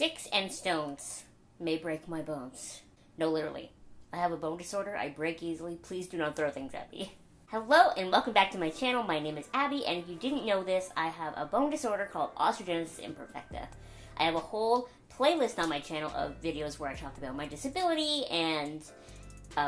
Sticks and stones may break my bones. No, literally. I have a bone disorder. I break easily. Please do not throw things at me. Hello and welcome back to my channel. My name is Abby, and if you didn't know this, I have a bone disorder called osteogenesis imperfecta. I have a whole playlist on my channel of videos where I talk about my disability and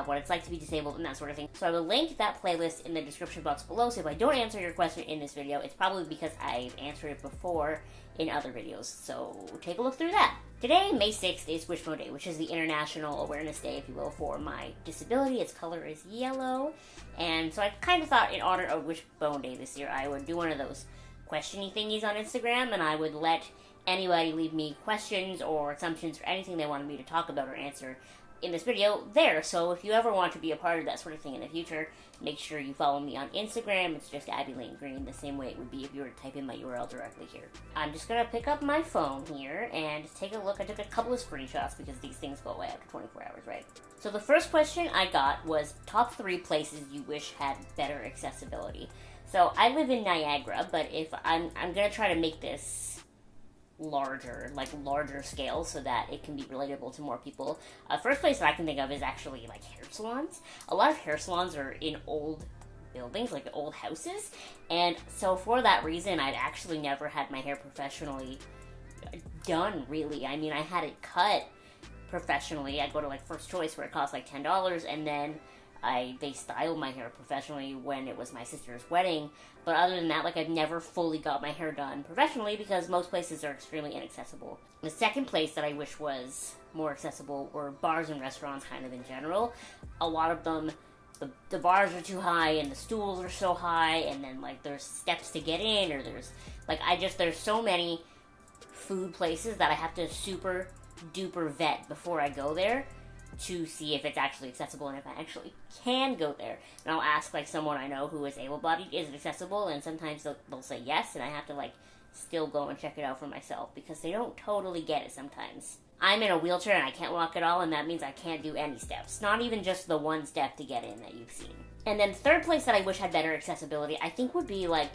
what it's like to be disabled and that sort of thing. So I will link that playlist in the description box below, so if I don't answer your question in this video, it's probably because I've answered it before in other videos, so take a look through that. Today, May 6th, is Wishbone Day, which is the International Awareness Day, if you will, for my disability. Its color is yellow, and so I kind of thought in honor of Wishbone Day this year, I would do one of those questiony thingies on Instagram, and I would let anybody leave me questions or assumptions or anything they wanted me to talk about or answer in this video there. So if you ever want to be a part of that sort of thing in the future, make sure you follow me on Instagram. It's just Abby Lane Green, the same way it would be if you were to type in my URL directly here. I'm just gonna pick up my phone here and take a look. I took a couple of screenshots because these things go away after 24 hours, right? So the first question I got was top 3 places you wish had better accessibility. So I live in Niagara, but if I'm gonna try to make this larger scale so that it can be relatable to more people. First place that I can think of is actually like hair salons. A lot of hair salons are in old buildings, like old houses, and so for that reason I've actually never had my hair professionally done, really. I mean, I had it cut professionally. I go to like First Choice where it costs like $10, and then they styled my hair professionally when it was my sister's wedding, but other than that, like, I've never fully got my hair done professionally because most places are extremely inaccessible. The second place that I wish was more accessible were bars and restaurants, kind of in general. A lot of them, the bars are too high and the stools are so high, and then like there's steps to get in, or there's so many food places that I have to super duper vet before I go there to see if it's actually accessible and if I actually can go there. And I'll ask like someone I know who is able-bodied, is it accessible? And sometimes they'll say yes, and I have to like still go and check it out for myself because they don't totally get it sometimes. I'm in a wheelchair and I can't walk at all, and that means I can't do any steps. Not even just the one step to get in that you've seen. And then third place that I wish had better accessibility, I think would be like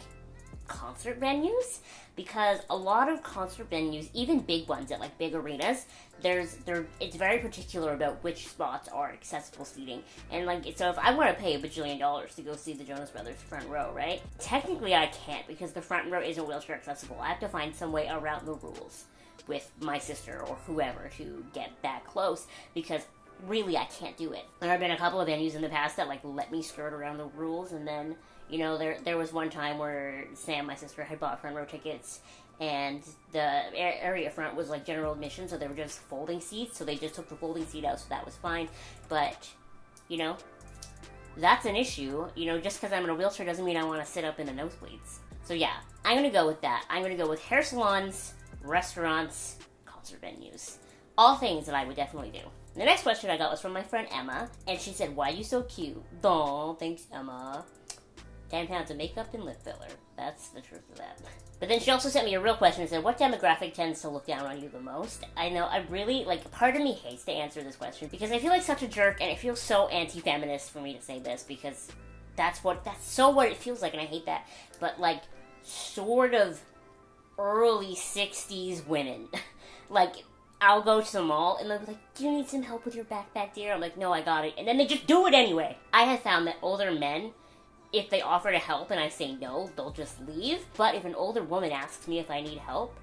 concert venues, because a lot of concert venues, even big ones at like big arenas, it's very particular about which spots are accessible seating. And like, so if I want to pay $1 bajillion to go see the Jonas Brothers front row, right? Technically I can't, because the front row isn't wheelchair accessible. I have to find some way around the rules with my sister or whoever to get that close, because really I can't do it. There have been a couple of venues in the past that like let me skirt around the rules, and then you know, there was one time where Sam, my sister, had bought front row tickets, and the area front was like general admission, so they were just folding seats, so they just took the folding seat out, so that was fine. But, you know, that's an issue. You know, just because I'm in a wheelchair doesn't mean I want to sit up in the nosebleeds. So yeah, I'm going to go with that. I'm going to go with hair salons, restaurants, concert venues. All things that I would definitely do. The next question I got was from my friend Emma, and she said, "Why are you so cute?" Aw, thanks, Emma. 10 pounds of makeup and lip filler. That's the truth of that. But then she also sent me a real question and said, what demographic tends to look down on you the most? I know, I really, like, part of me hates to answer this question because I feel like such a jerk, and it feels so anti-feminist for me to say this because that's so what it feels like, and I hate that. But, like, sort of early 60s women. Like, I'll go to the mall and they'll be like, do you need some help with your backpack, dear? I'm like, no, I got it. And then they just do it anyway. I have found that older men, if they offer to help and I say no, they'll just leave. But if an older woman asks me if I need help,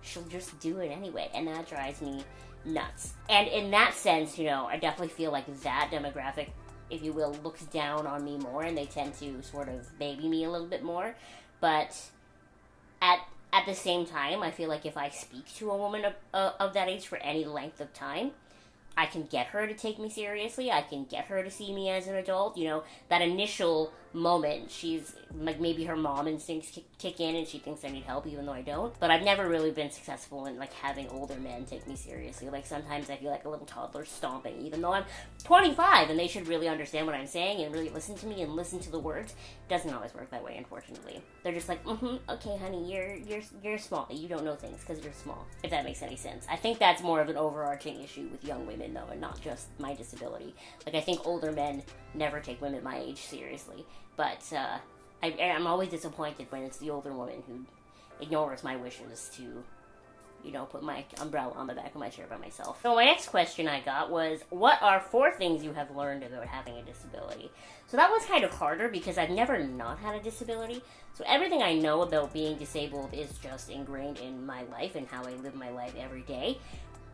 she'll just do it anyway. And that drives me nuts. And in that sense, you know, I definitely feel like that demographic, if you will, looks down on me more, and they tend to sort of baby me a little bit more. But at the same time, I feel like if I speak to a woman of that age for any length of time, I can get her to take me seriously. I can get her to see me as an adult. You know, that initial moment, she's like, maybe her mom instincts kick in and she thinks I need help even though I don't. But I've never really been successful in like having older men take me seriously. Like sometimes I feel like a little toddler stomping even though I'm 25 and they should really understand what I'm saying and really listen to me and listen to the words. It doesn't always work that way, unfortunately. They're just like, okay honey, you're small. You don't know things because you're small. If that makes any sense. I think that's more of an overarching issue with young women though, and not just my disability. Like I think older men never take women my age seriously. But I'm always disappointed when it's the older woman who ignores my wishes to put my umbrella on the back of my chair by myself. So my next question I got was, what are 4 things you have learned about having a disability? So that was kind of harder because I've never not had a disability. So everything I know about being disabled is just ingrained in my life and how I live my life every day.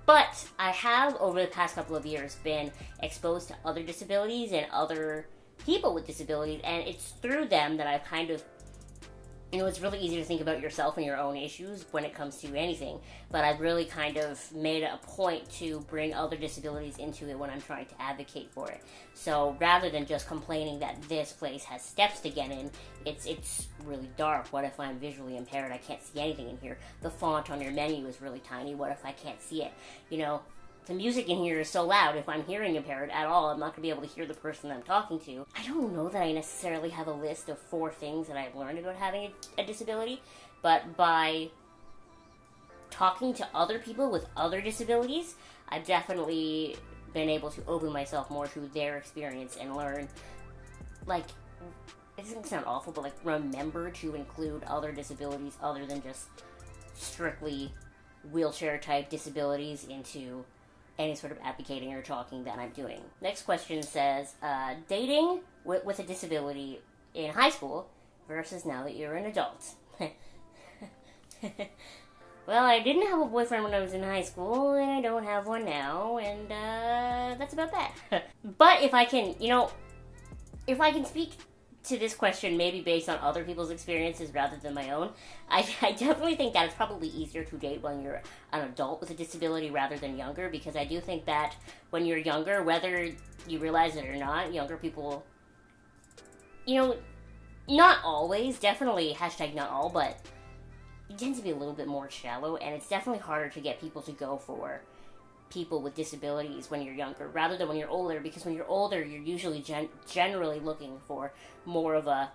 But I have, over the past couple of years, been exposed to other disabilities and other people with disabilities, and it's through them that I've kind of, it's really easy to think about yourself and your own issues when it comes to anything, but I've really kind of made it a point to bring other disabilities into it when I'm trying to advocate for it. So rather than just complaining that this place has steps to get in, it's really dark. What if I'm visually impaired? I can't see anything in here. The font on your menu is really tiny. What if I can't see it? The music in here is so loud. If I'm hearing impaired at all, I'm not going to be able to hear the person I'm talking to. I don't know that I necessarily have a list of 4 things that I've learned about having a disability, but by talking to other people with other disabilities, I've definitely been able to open myself more to their experience and learn, it doesn't sound awful, but remember to include other disabilities other than just strictly wheelchair-type disabilities into any sort of advocating or talking that I'm doing. Next question says, dating with a disability in high school versus now that you're an adult. Well, I didn't have a boyfriend when I was in high school, and I don't have one now, and that's about that. But if I can speak to this question maybe based on other people's experiences rather than my own, I definitely think that it's probably easier to date when you're an adult with a disability rather than younger, because I do think that when you're younger, whether you realize it or not, younger people, not always, definitely hashtag not all, but it tends to be a little bit more shallow, and it's definitely harder to get people to go for people with disabilities when you're younger rather than when you're older, because when you're older you're usually generally looking for more of a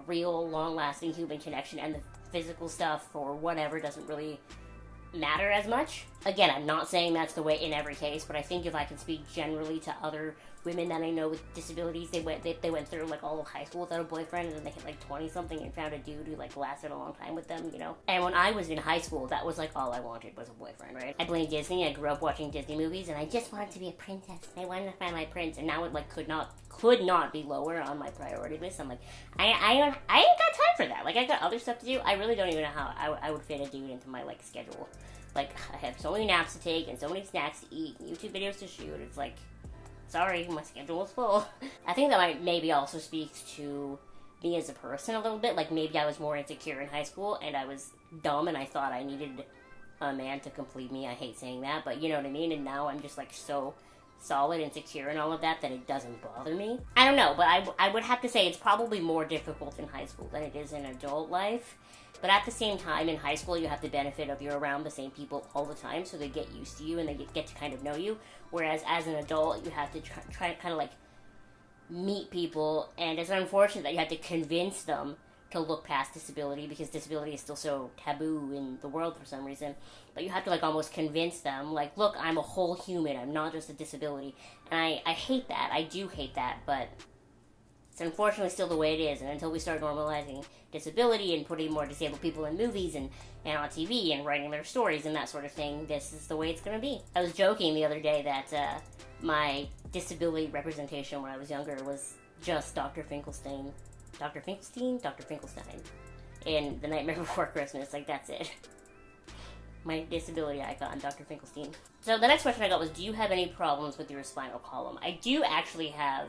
real long-lasting human connection, and the physical stuff or whatever doesn't really matter as much. Again, I'm not saying that's the way in every case, but I think if I can speak generally to other women that I know with disabilities, they went through all of high school without a boyfriend, and then they hit 20 something and found a dude who lasted a long time with them, And when I was in high school, that was all I wanted was a boyfriend, right? I blame Disney. I grew up watching Disney movies, and I just wanted to be a princess. I wanted to find my prince, and now it could not be lower on my priority list. I'm I ain't got time for that. I got other stuff to do. I really don't even know how I would fit a dude into my schedule. I have so many naps to take and so many snacks to eat and YouTube videos to shoot. It's sorry, my schedule is full. I think that maybe also speaks to me as a person a little bit. Maybe I was more insecure in high school and I was dumb and I thought I needed a man to complete me. I hate saying that, but you know what I mean? And now I'm just so solid and secure and all of that it doesn't bother me. I don't know, but I would have to say it's probably more difficult in high school than it is in adult life. But at the same time, in high school, you have the benefit of you're around the same people all the time, so they get used to you and they get to kind of know you. Whereas as an adult, you have to try to kind of meet people, and it's unfortunate that you have to convince them to look past disability, because disability is still so taboo in the world for some reason. But you have to almost convince them, look, I'm a whole human, I'm not just a disability. And I hate that. I do hate that, but it's unfortunately still the way it is, and until we start normalizing disability and putting more disabled people in movies and on TV and writing their stories and that sort of thing, this is the way it's going to be. I was joking the other day that my disability representation when I was younger was just Dr. Finkelstein. Dr. Finkelstein? Dr. Finkelstein. In The Nightmare Before Christmas, that's it. My disability icon, Dr. Finkelstein. So the next question I got was, do you have any problems with your spinal column? I do actually have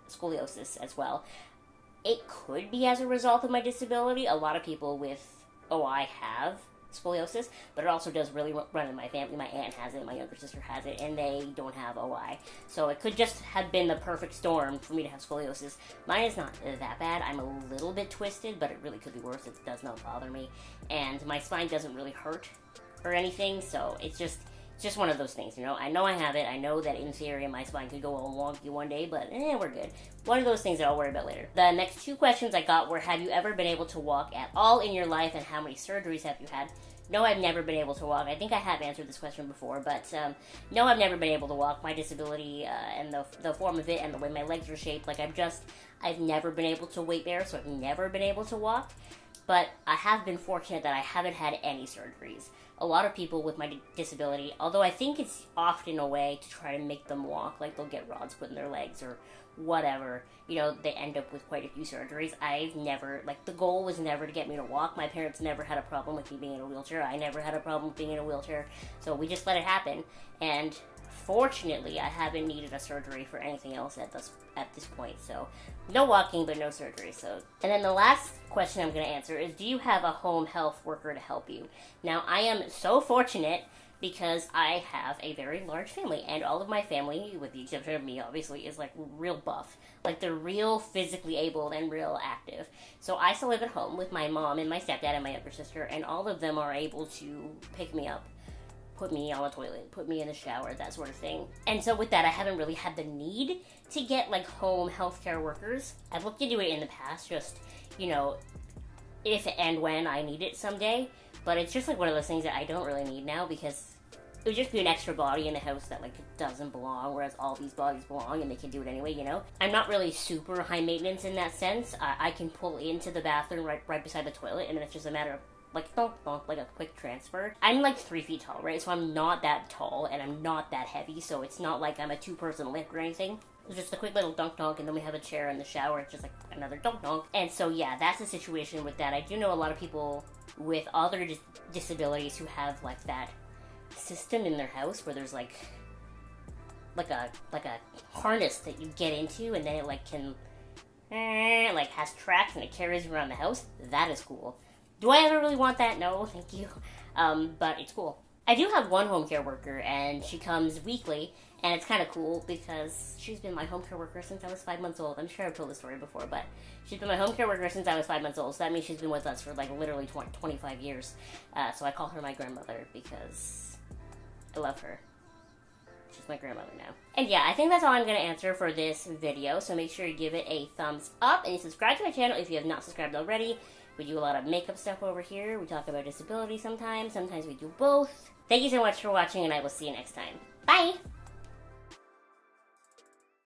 scoliosis as well. It could be as a result of my disability. A lot of people with OI have scoliosis, but it also does really run in my family. My aunt has it, my younger sister has it, and they don't have OI. So it could just have been the perfect storm for me to have scoliosis. Mine is not that bad. I'm a little bit twisted, but it really could be worse. It does not bother me. And my spine doesn't really hurt or anything, so it's just one of those things, I know I have it. I know that in theory my spine could go all wonky one day, but we're good. One of those things that I'll worry about later. The next 2 questions I got were, have you ever been able to walk at all in your life, and how many surgeries have you had? No, I've never been able to walk. I think I have answered this question before, but no, I've never been able to walk. My disability and the form of it and the way my legs are shaped, I've never been able to weight bear, so I've never been able to walk. But I have been fortunate that I haven't had any surgeries. a lot of people with my disability, although I think it's often a way to try to make them walk, like they'll get rods put in their legs or whatever, you know, they end up with quite a few surgeries. I've never, like, the goal was never to get me to walk. My parents never had a problem with me being in a wheelchair. I never had a problem with being in a wheelchair, so we just let it happen. And fortunately, I haven't needed a surgery for anything else at this point, so no walking, but no surgery. So, and then the last question I'm going to answer is, do you have a home health worker to help you? Now, I am so fortunate because I have a very large family, and all of my family, with the exception of me, obviously, is like real buff. Like, they're real physically able and real active. So I still live at home with my mom and my stepdad and my younger sister, and all of them are able to pick me up, put me on the toilet, put me in the shower, that sort of thing. And so with that, I haven't really had the need to get, like, home healthcare workers. I've looked into it in the past, just, you know, if and when I need it someday. But it's just, like, one of those things that I don't really need now, because it would just be an extra body in the house that, like, doesn't belong, whereas all these bodies belong and they can do it anyway, you know? I'm not really super high maintenance in that sense. I can pull into the bathroom right beside the toilet, and then it's just a matter of, like, donk, donk, like a quick transfer. I'm, like, 3 feet tall, right? So I'm not that tall, and I'm not that heavy, so it's not like I'm a 2-person lift or anything. It's just a quick little dunk donk, and then we have a chair in the shower. It's just like another dunk donk. And so, yeah, that's the situation with that. I do know a lot of people with other disabilities who have, like, that system in their house where there's like a harness that you get into, and then it, like, can like has tracks and it carries you around the house. That is cool. Do I ever really want that? No, thank you. But it's cool. I do have one home care worker, and she comes weekly, and it's kind of cool because she's been my home care worker since I was 5 months old. I'm sure I've told this story before, but she's been my home care worker since I was 5 months old, so that means she's been with us for, like, literally 25 years. So I call her my grandmother because I love her. She's my grandmother now. And yeah, I think that's all I'm going to answer for this video, so make sure you give it a thumbs up, and you subscribe to my channel if you have not subscribed already. We do a lot of makeup stuff over here. We talk about disability sometimes we do both. Thank you so much for watching, and I will see you next time. Bye!